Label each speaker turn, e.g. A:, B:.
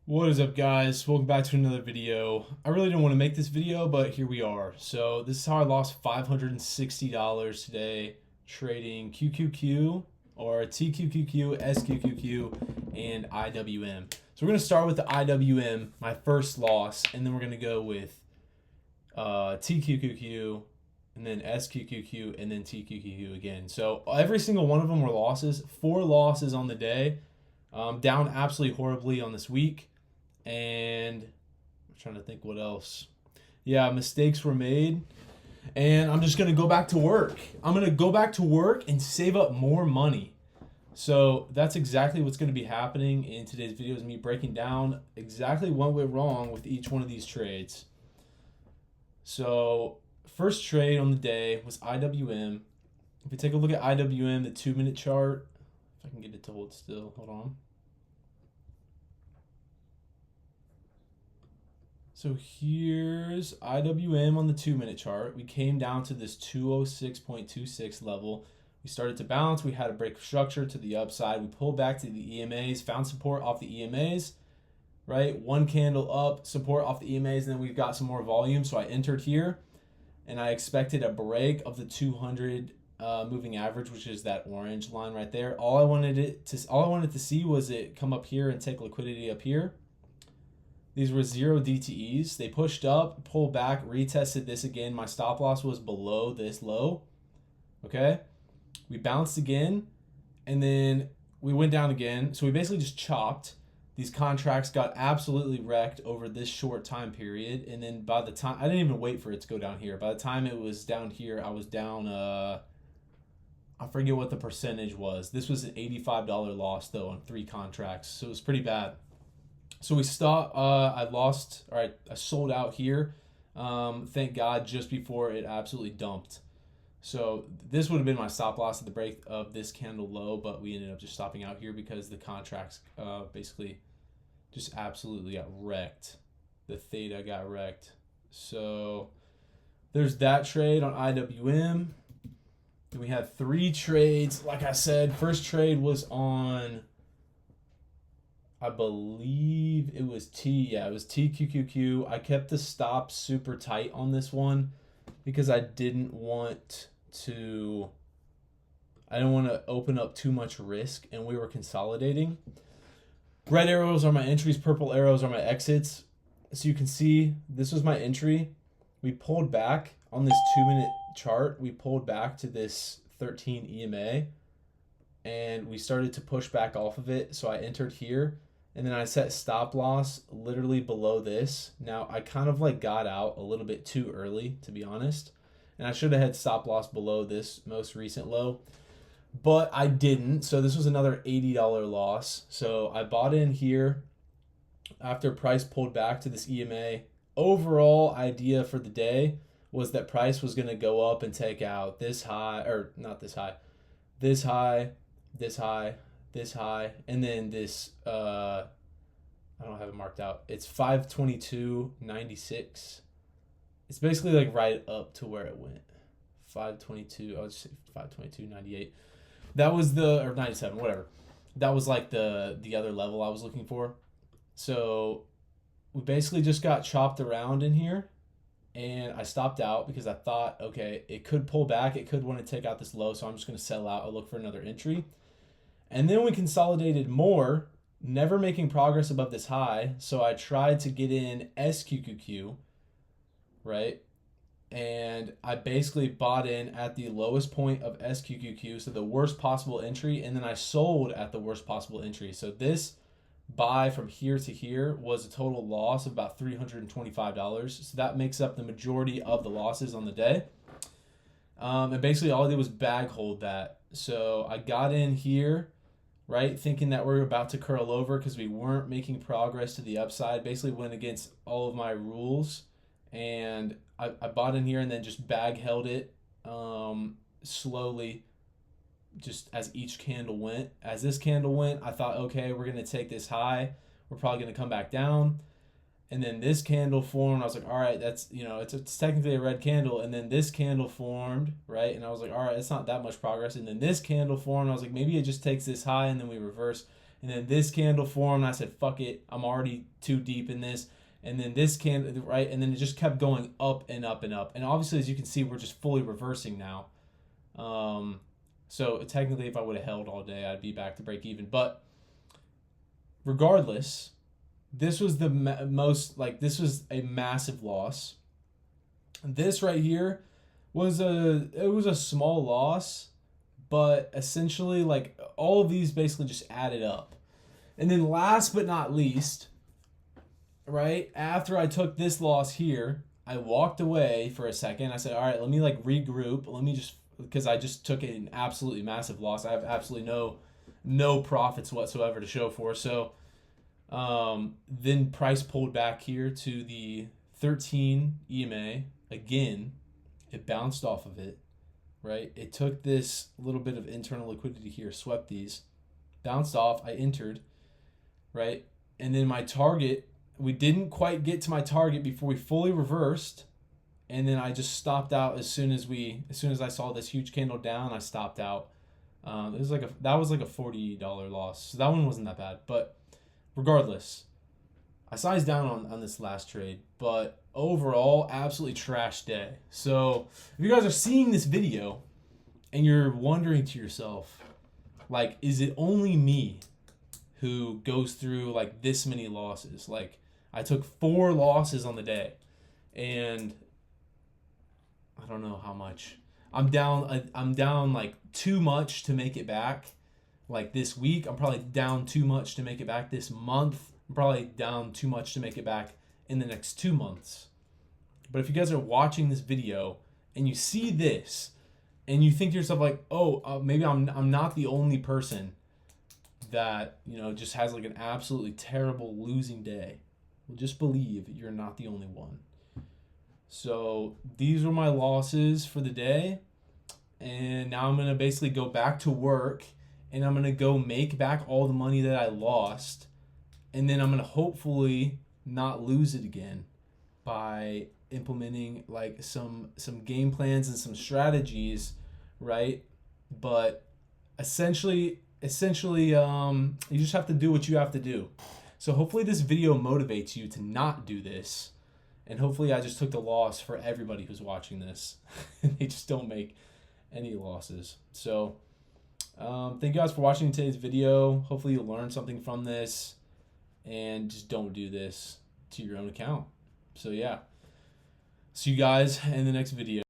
A: What is up, guys? Welcome back to another video. I really didn't want to make this video, but here we are. So this is how I lost $560 today trading QQQ or TQQQ, SQQQ, and IWM. So we're going to start with the IWM, my first loss, and then we're going to go with TQQQ, and then SQQQ, and then TQQQ again. So every single one of them were losses. 4 losses on the day. Down absolutely horribly on this week. And I'm trying to think what else. Yeah, mistakes were made. And I'm just going to go back to work. I'm going to go back to work and save up more money. So that's exactly what's going to be happening in today's video, is me breaking down exactly what went wrong with each one of these trades. So first trade on the day was IWM. If we take a look at IWM, the 2-minute chart, if I can get it to hold still, hold on. So here's IWM on the 2-minute chart. We came down to this 206.26 level. We started to bounce. We had a break of structure to the upside. We pulled back to the EMAs, found support off the EMAs, right? One candle up, support off the EMAs, and then we've got some more volume. So I entered here, and I expected a break of the 200 moving average, which is that orange line right there. All I wanted to see was it come up here and take liquidity up here. These were 0 DTEs. They pushed up, pulled back, retested this again. My stop loss was below this low. Okay. We bounced again, and then we went down again. So we basically just chopped. These contracts got absolutely wrecked over this short time period. And then by the time, I didn't even wait for it to go down here. By the time it was down here, I was down, I forget what the percentage was. This was an $85 loss, though, on 3 contracts. So it was pretty bad. So we stopped. I sold out here. Thank God, just before it absolutely dumped. So this would have been my stop loss at the break of this candle low, but we ended up just stopping out here because the contracts basically just absolutely got wrecked. The theta got wrecked. So there's that trade on IWM. Then we had 3 trades. Like I said, first trade was on, I believe it was it was TQQQ. I kept the stop super tight on this one because I didn't want to open up too much risk, and we were consolidating. Red arrows are my entries, purple arrows are my exits. So you can see this was my entry. We pulled back on this 2-minute chart. We pulled back to this 13 EMA, and we started to push back off of it. So I entered here, and then I set stop loss literally below this. Now I kind of got out a little bit too early, to be honest, and I should have had stop loss below this most recent low, but I didn't. So this was another $80 loss. So I bought in here after price pulled back to this EMA. Overall idea for the day was that price was going to go up and take out this high, or not this high, this high, this high, this high, and then this, I don't have it marked out. It's 522.96. It's basically right up to where it went. 522, I would say 522.98. That was or 97, whatever. That was the other level I was looking for. So we basically just got chopped around in here, and I stopped out because I thought, okay, it could pull back. It could want to take out this low, so I'm just going to sell out. I'll look for another entry. And then we consolidated more, never making progress above this high. So I tried to get in SQQQ, right? And I basically bought in at the lowest point of SQQQ, so the worst possible entry, and then I sold at the worst possible entry. So this buy from here to here was a total loss of about $325. So that makes up the majority of the losses on the day. And basically all I did was bag hold that. So I got in here, right, thinking that we're about to curl over because we weren't making progress to the upside. Basically went against all of my rules, and I bought in here and then just bag held it slowly, just as each candle went. As this candle went, I thought, okay, we're going to take this high. We're probably going to come back down. And then this candle formed. I was like, all right, that's, it's technically a red candle. And then this candle formed, right? And I was like, all right, it's not that much progress. And then this candle formed. I was like, maybe it just takes this high and then we reverse. And then this candle formed. And I said, fuck it. I'm already too deep in this. And then this candle, right? And then it just kept going up and up and up. And obviously, as you can see, we're just fully reversing now. So technically, if I would have held all day, I'd be back to break even. But regardless, this was the this was a massive loss. This right here was a small loss, but essentially like all of these basically just added up. And then last but not least, right after I took this loss here, I walked away for a second. I said, all right, let me like regroup. Let me just, because I just took an absolutely massive loss. I have absolutely no profits whatsoever to show for. So then price pulled back here to the 13 EMA again. It bounced off of it, right? It took this little bit of internal liquidity here, swept these, bounced off. I entered, right? And then my target, we didn't quite get to my target before we fully reversed. And then I just stopped out as soon as I saw this huge candle down. I stopped out. That was like a $40 loss. So that one wasn't that bad. But regardless, I sized down on this last trade. But overall, absolutely trash day. So if you guys are seeing this video and you're wondering to yourself, like, is it only me who goes through like this many losses? Like, I took 4 losses on the day, and I don't know how much. I'm down like too much to make it back. Like this week, I'm probably down too much to make it back. This month, I'm probably down too much to make it back in the next 2 months. But if you guys are watching this video and you see this and you think to yourself like, oh, maybe I'm not the only person that, you know, just has like an absolutely terrible losing day. Well, just believe you're not the only one. So these were my losses for the day. And now I'm going to basically go back to work and I'm going to go make back all the money that I lost. And then I'm going to hopefully not lose it again by implementing like some game plans and some strategies, right? But essentially you just have to do what you have to do. So hopefully this video motivates you to not do this. And hopefully I just took the loss for everybody who's watching this. They just don't make any losses. So thank you guys for watching today's video. Hopefully you learned something from this. And just don't do this to your own account. So yeah. See you guys in the next video.